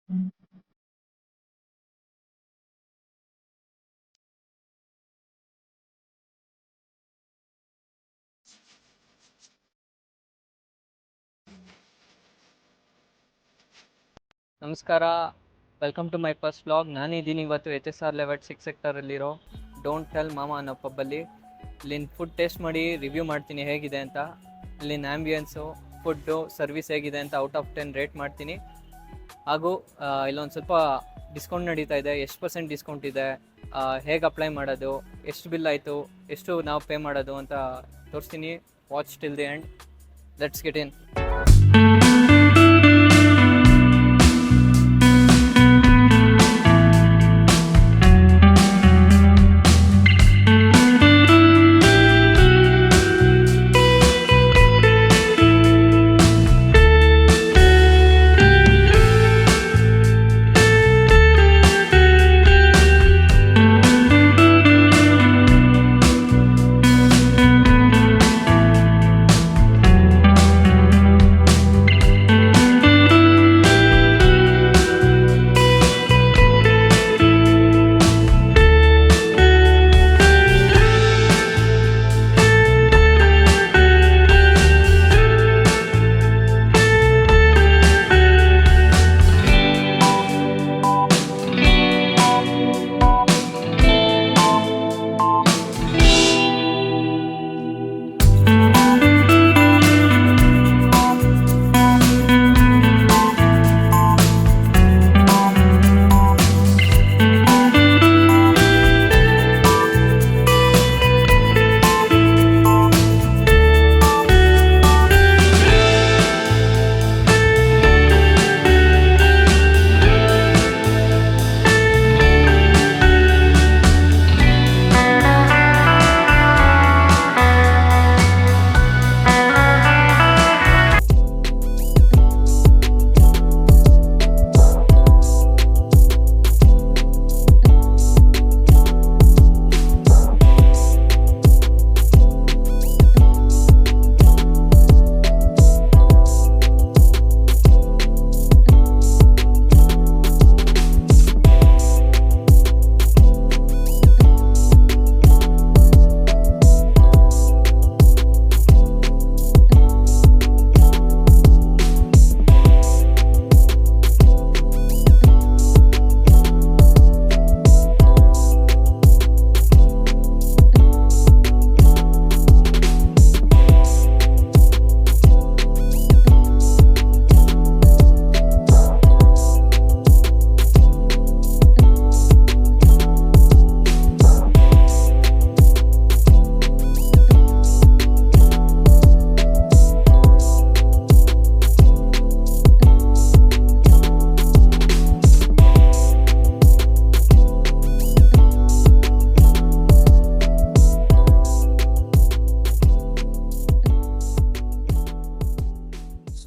ನಮಸ್ಕಾರ, welcome to my first vlog. ನಾನಿದ್ದೀನಿ ಇವತ್ತು HSR ಲೆವೆಟ್ 6 ಸೆಕ್ಟರಲ್ಲಿರೋ ಡೋಂಟ್ ಟೆಲ್ ಮಾಮ ಅನ್ನೋ ಪಬ್ಬಲ್ಲಿ. ಇಲ್ಲಿನ ಫುಡ್ ಟೇಸ್ಟ್ ಮಾಡಿ ರಿವ್ಯೂ ಮಾಡ್ತೀನಿ ಹೇಗಿದೆ ಅಂತ. ಇಲ್ಲಿನ ಆ್ಯಂಬಿಯನ್ಸು, ಫುಡ್ಡು, ಸರ್ವಿಸ್ ಹೇಗಿದೆ ಅಂತ ಔಟ್ ಆಫ್ 10 ರೇಟ್ ಮಾಡ್ತೀನಿ. ಹಾಗೂ ಇಲ್ಲೊಂದು ಸ್ವಲ್ಪ ಡಿಸ್ಕೌಂಟ್ ನಡೀತಾ ಇದೆ, ಎಷ್ಟು % ಡಿಸ್ಕೌಂಟ್ ಇದೆ, ಹೇಗೆ ಅಪ್ಲೈ ಮಾಡೋದು, ಎಷ್ಟು ಬಿಲ್ ಆಯಿತು, ಎಷ್ಟು ನಾವು ಪೇ ಮಾಡೋದು ಅಂತ ತೋರಿಸ್ತೀನಿ. Watch till the end. Let's get in.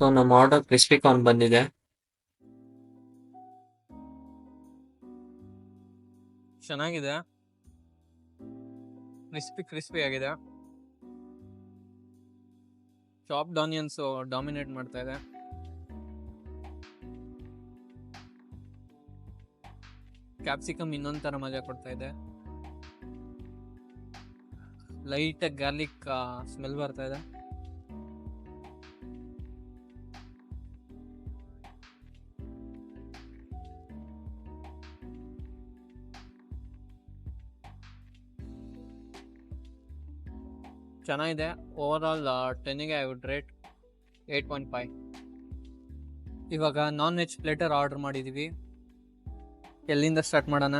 So ನಮ್ಮ ಆರ್ಡರ್ ಕ್ರಿಸ್ಪಿ ಕಾರ್ನ್ ಬಂದಿದೆ. ಚೆನ್ನಾಗಿದೆ, ಕ್ರಿಸ್ಪಿ ಆಗಿದೆ. ಚಾಪ್ಡ್ ಆನಿಯನ್ಸ್ ಡಾಮಿನೇಟ್ ಮಾಡ್ತಾ ಇದೆ. ಕ್ಯಾಪ್ಸಿಕಮ್ ಇನ್ನೊಂದು ಥರ ಮಜಾ ಕೊಡ್ತಾ ಇದೆ. ಲೈಟಾಗಿ ಗಾರ್ಲಿಕ್ ಸ್ಮೆಲ್ ಬರ್ತಾ ಇದೆ. ಚೆನ್ನಾಗಿದೆ. ಓವರ್ ಆಲ್ 10ಗೆ ಐ ವುಡ್ ರೇಟ್ 8.5. ಇವಾಗ ನಾನ್ ವೆಜ್ ಪ್ಲೇಟರ್ ಆರ್ಡರ್ ಮಾಡಿದ್ದೀವಿ. ಎಲ್ಲಿಂದ ಸ್ಟಾರ್ಟ್ ಮಾಡೋಣ?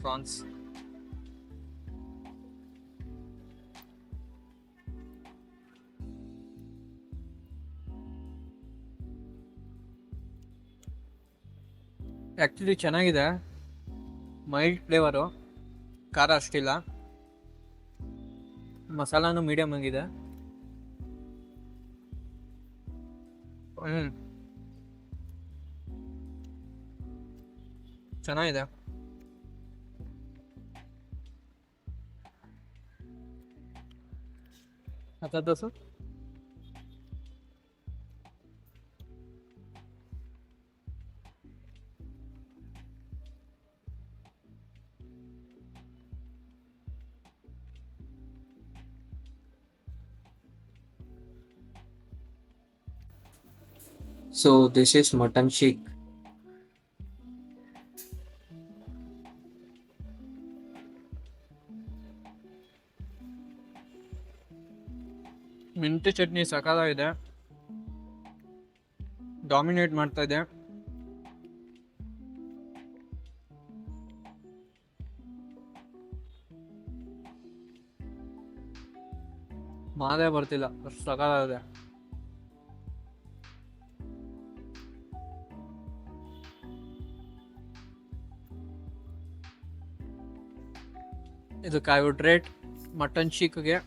ಪ್ರಾನ್ಸ್ ಆ್ಯಕ್ಚುಲಿ ಚೆನ್ನಾಗಿದೆ. ಮೈಲ್ಡ್ ಫ್ಲೇವರು, ಖಾರ ಅಷ್ಟಿಲ್ಲ. ಮಸಾಲಾನು ಮೀಡಿಯಮ್ ಆಗಿದೆ. ಚೆನ್ನಾಗಿದೆ. Masala dosa So this is mutton sheik. Mint chutney ಸಕಾಲಾಗಿದೆ, ಡಾಮಿನೇಟ್ ಮಾಡ್ತಾ ಇದೆ. ಮಾದೇ ಬರ್ತಿಲ್ಲ, ಅಷ್ಟು ಸಕಾಲಾಗಿದೆ. ಇದಕ್ಕೆ ಐ ವುಡ್ ರೇಟ್ ಮಟನ್ ಶೀಕ್ಗೆ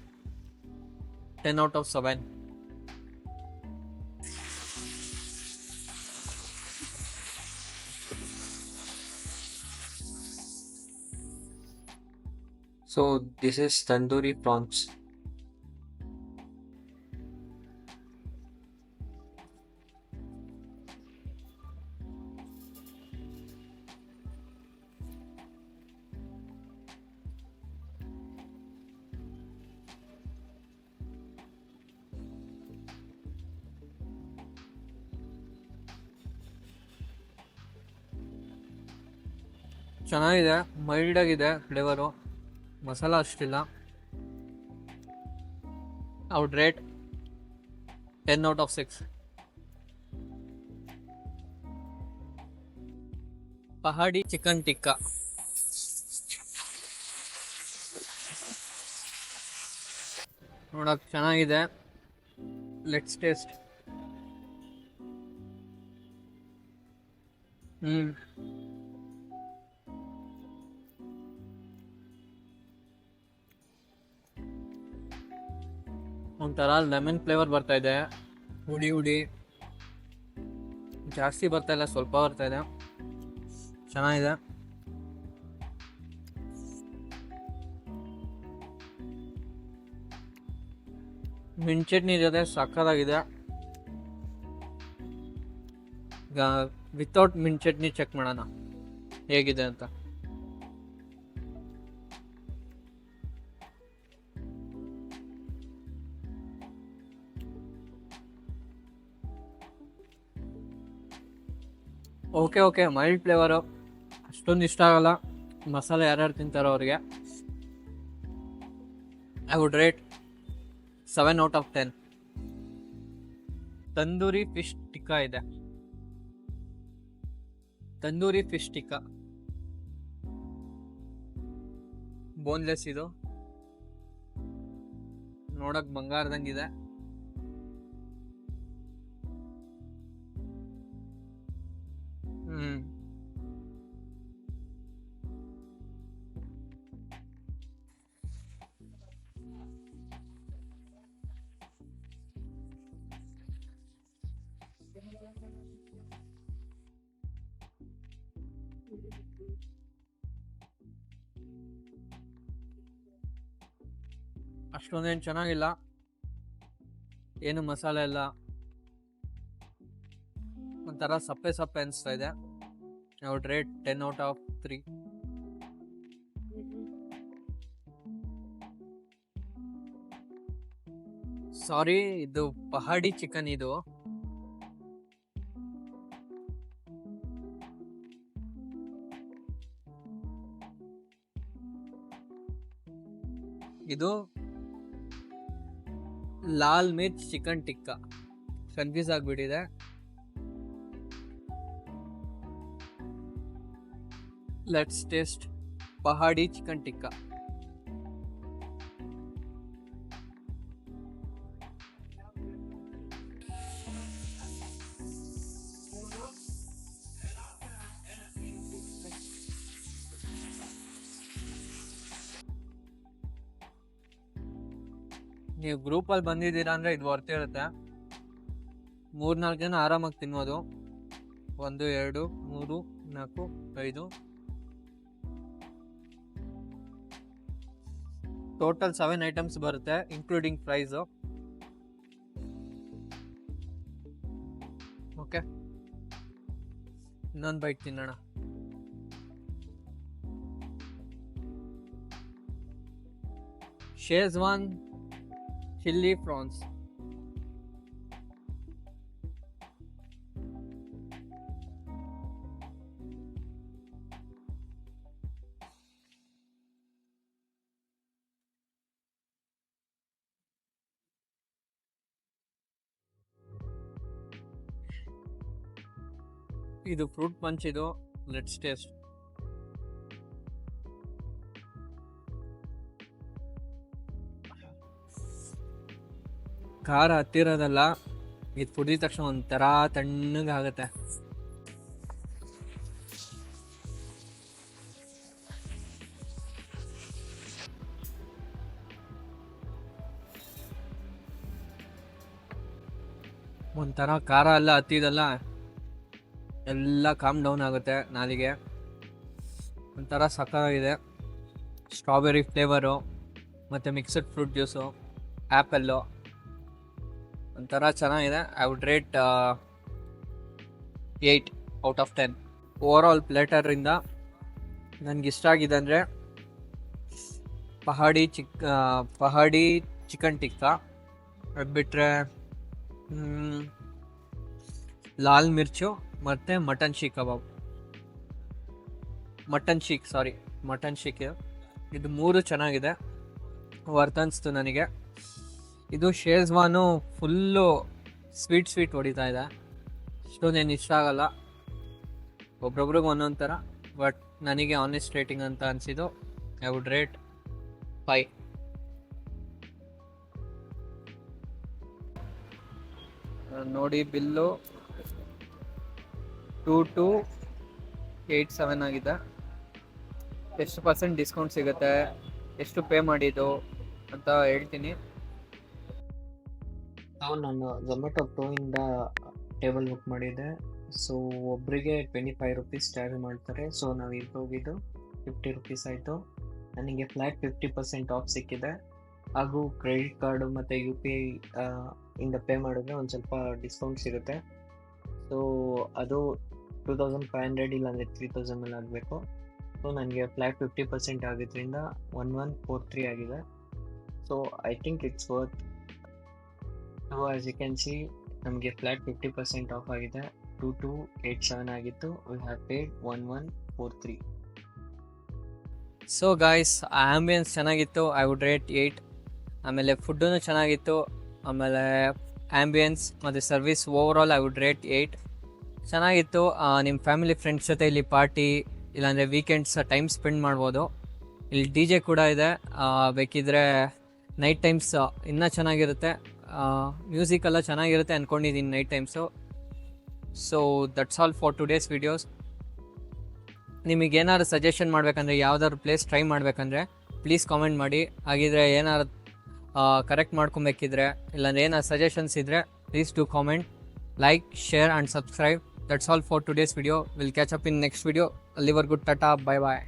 10 out of 7. So this is tandoori prawns. ಚೆನ್ನಾಗಿದೆ, ಮೈಲ್ಡ್ ಆಗಿದೆ ಫ್ಲೇವರು, ಮಸಾಲ ಅಷ್ಟಿಲ್ಲ. I would rate 10 out of 6. Pahadi chicken tikka ನೋಡಕ್ ಚೆನ್ನಾಗಿದೆ. Let's taste. ಒಂಥರ ಲೆಮನ್ ಫ್ಲೇವರ್ ಬರ್ತಾ ಇದೆ, ಹುಡಿ ಹುಡಿ, ಜಾಸ್ತಿ ಬರ್ತಾ ಇಲ್ಲ, ಸ್ವಲ್ಪ ಬರ್ತಾ ಇದೆ. ಚೆನ್ನಾಗಿದೆ. ಮಿಂಟ್ ಚಟ್ನಿ ಜೊತೆ ಸಕ್ಕತ್ತಾಗಿದೆ. ಈಗ ವಿತೌಟ್ ಮಿಂಟ್ ಚಟ್ನಿ ಚೆಕ್ ಮಾಡೋಣ ಹೇಗಿದೆ ಅಂತ. ಓಕೆ ಮೈಲ್ಡ್ ಫ್ಲೇವರು, ಅಷ್ಟೊಂದು ಇಷ್ಟ ಆಗಲ್ಲ. ಮಸಾಲೆ ಯಾರ್ಯಾರು ತಿಂತಾರೋ ಅವ್ರಿಗೆ I would rate 7 out of 10. Tandoori fish tikka ಇದೆ. ತಂದೂರಿ ಫಿಶ್ ಟಿಕ್ಕಾ ಬೋನ್ಲೆಸ್, ಇದು ನೋಡಕ್ ಬಂಗಾರದಂಗಿದೆ. ಅಷ್ಟೊಂದೇನು ಚೆನ್ನಾಗಿಲ್ಲ, ಏನು ಮಸಾಲೆ ಎಲ್ಲ ಒಂಥರ ಸಪ್ಪೆ ಸಪ್ಪೆ ಅನಿಸ್ತಾ ಇದೆ. I would rate 10 out of 3. ಸಾರಿ, ಇದು ಪಹಾಡಿ ಚಿಕನ್. ಇದು ಇದು ಲಾಲ್ ಮಿರ್ಚ್ ಚಿಕನ್ ಟಿಕ್ಕಾ, ಕನ್ಫ್ಯೂಸ್ ಆಗಿಬಿಟ್ಟಿದೆ. Let's taste Pahadi chicken tikka. ನೀವು ಗ್ರೂಪಲ್ಲಿ ಬಂದಿದ್ದೀರಾ ಅಂದರೆ ಇದು ವರ್ತ್ ಇರುತ್ತೆ. 3-4 ಜನ ಆರಾಮಾಗಿ ತಿನ್ಬೋದು. 1 2 3 4 5 ಟೋಟಲ್ 7 ಐಟಮ್ಸ್ ಬರುತ್ತೆ, ಇನ್ಕ್ಲೂಡಿಂಗ್ ಪ್ರೈಸು. ಓಕೆ, ಇನ್ನೊಂದು ಬೈಟ್ ತಿನ್ನೋಣ. Schezwan chilli prawns. ಇದು ಫ್ರೂಟ್ ಪಂಚ್. ಇದು ಲೆಟ್ಸ್ ಟೇಸ್ಟ್. ಖಾರ ಹತ್ತಿರೋದಲ್ಲ, ಇದು ಕುಡಿದ ತಕ್ಷಣ ಒಂಥರ ತಣ್ಣಗಾಗತ್ತೆ. ಒಂಥರ ಖಾರ ಎಲ್ಲ ಹತ್ತಿದಲ್ಲ, ಎಲ್ಲ ಕಾಮ್ ಡೌನ್ ಆಗುತ್ತೆ ನಾಲಿಗೆ. ಒಂಥರ ಸಕ್ಕತ್ತಾಗಿದೆ. ಸ್ಟ್ರಾಬೆರಿ ಫ್ಲೇವರು ಮತ್ತು ಮಿಕ್ಸಡ್ ಫ್ರೂಟ್ ಜ್ಯೂಸು, ಆ್ಯಪಲ್ಲು, ಒಂಥರ ಚೆನ್ನಾಗಿದೆ. I would rate 8 out of 10. Overall ಪ್ಲೇಟರಿಂದ ನನಗೆ ಇಷ್ಟ ಆಗಿದೆ ಅಂದರೆ ಪಹಾಡಿ ಚಿಕನ್ ಟಿಕ್ಕಾ, ಅದು ಬಿಟ್ಟರೆ ಲಾಲ್ ಮಿರ್ಚು ಮತ್ತು ಮಟನ್ ಶೀಕ್ ಕಬಾಬ್. ಮಟನ್ ಶೀಕ್ ಇದು 3 ಚೆನ್ನಾಗಿದೆ, ವರ್ತ್ ಅನಿಸ್ತು ನನಗೆ. ಇದು ಶೇಜ್ವಾನು ಫುಲ್ಲು ಸ್ವೀಟ್ ಹೊಡಿತಾ ಇದೆ. ಅಷ್ಟೊಂದೇನು ಇಷ್ಟ ಆಗಲ್ಲ, ಒಬ್ರೊಬ್ರಿಗೆ ಒಂದೊಂದು ಥರ. ಬಟ್ ನನಗೆ ಆನೆಸ್ಟ್ ರೇಟಿಂಗ್ ಅಂತ ಅನಿಸಿದ್ದು ಐ ವುಡ್ ರೇಟ್ 5. ನೋಡಿ ಬಿಲ್ಲು 2287 ಆಗಿದೆ. ಎಷ್ಟು % ಡಿಸ್ಕೌಂಟ್ ಸಿಗುತ್ತೆ, ಎಷ್ಟು ಪೇ ಮಾಡಿದ್ದು ಅಂತ ಹೇಳ್ತೀನಿ. ನಾನು ಝೊಮ್ಯಾಟೊ ಪ್ರೋಯಿಂದ ಟೇಬಲ್ ಬುಕ್ ಮಾಡಿದ್ದೆ. ಸೊ ಒಬ್ಬರಿಗೆ 25 ರುಪೀಸ್ ಚಾರ್ಜ್ ಮಾಡ್ತಾರೆ. ಸೊ ನಾವು ಇಬ್ಬರು ಹೋಗಿದ್ದು 50 ರುಪೀಸ್ ಆಯಿತು. ನನಗೆ ಫ್ಲ್ಯಾಟ್ 50% ಆಫ್ ಸಿಕ್ಕಿದೆ. ಹಾಗೂ ಕ್ರೆಡಿಟ್ ಕಾರ್ಡು ಮತ್ತು UPI ಇಂದ ಪೇ ಮಾಡಿದ್ರೆ ಒಂದು ಸ್ವಲ್ಪ ಡಿಸ್ಕೌಂಟ್ ಸಿಗುತ್ತೆ. ಸೊ ಅದು 2500 ಇಲ್ಲಾಂದರೆ 3000 ಮೇಲೆ ಆಗಬೇಕು. ಸೊ ನನಗೆ ಫ್ಲ್ಯಾಟ್ 50% ಆಗಿದ್ದರಿಂದ 1143 ಆಗಿದೆ. So I think it's worth. So as you can see, ನಮಗೆ ಫ್ಲ್ಯಾಟ್ 50% ಆಫ್ ಆಗಿದೆ. 2287 ಆಗಿತ್ತು. We have paid 1143. So guys, ambience ಚೆನ್ನಾಗಿತ್ತು, ಐ ವುಡ್ ರೇಟ್ 8. ಆಮೇಲೆ ಫುಡ್ಡೂ ಚೆನ್ನಾಗಿತ್ತು. ಆಮೇಲೆ ಆ್ಯಂಬಿಯನ್ಸ್ ಮತ್ತು service overall I would rate 8. ಚೆನ್ನಾಗಿತ್ತು. ನಿಮ್ಮ ಫ್ಯಾಮಿಲಿ ಫ್ರೆಂಡ್ಸ್ ಜೊತೆ ಇಲ್ಲಿ ಪಾರ್ಟಿ ಇಲ್ಲಾಂದರೆ ವೀಕೆಂಡ್ಸ್ ಟೈಮ್ ಸ್ಪೆಂಡ್ ಮಾಡ್ಬೋದು. ಇಲ್ಲಿ DJ ಕೂಡ ಇದೆ, ಬೇಕಿದ್ದರೆ ನೈಟ್ ಟೈಮ್ಸ್ ಇನ್ನೂ ಚೆನ್ನಾಗಿರುತ್ತೆ. ಮ್ಯೂಸಿಕ್ ಎಲ್ಲ ಚೆನ್ನಾಗಿರುತ್ತೆ ಅಂದ್ಕೊಂಡಿದ್ದೀನಿ night times. So that's all for today's videos. ನಿಮಗೇನಾದ್ರು ಸಜೆಷನ್ ಮಾಡಬೇಕಂದ್ರೆ, ಯಾವ್ದಾದ್ರು ಪ್ಲೇಸ್ ಟ್ರೈ ಮಾಡಬೇಕಂದ್ರೆ ಪ್ಲೀಸ್ ಕಾಮೆಂಟ್ ಮಾಡಿ. ಹಾಗಿದ್ರೆ ಏನಾದ್ರು ಕರೆಕ್ಟ್ ಮಾಡ್ಕೊಬೇಕಿದ್ರೆ ಇಲ್ಲಾಂದ್ರೆ ಏನಾದ್ರು ಸಜೆಷನ್ಸ್ ಇದ್ದರೆ please do comment, like, share and subscribe. That's all for today's video. Will catch up in next video. ಅಲ್ಲಿವರೆಗೂ ಟಾಟಾ, ಬೈ ಬಾಯ್.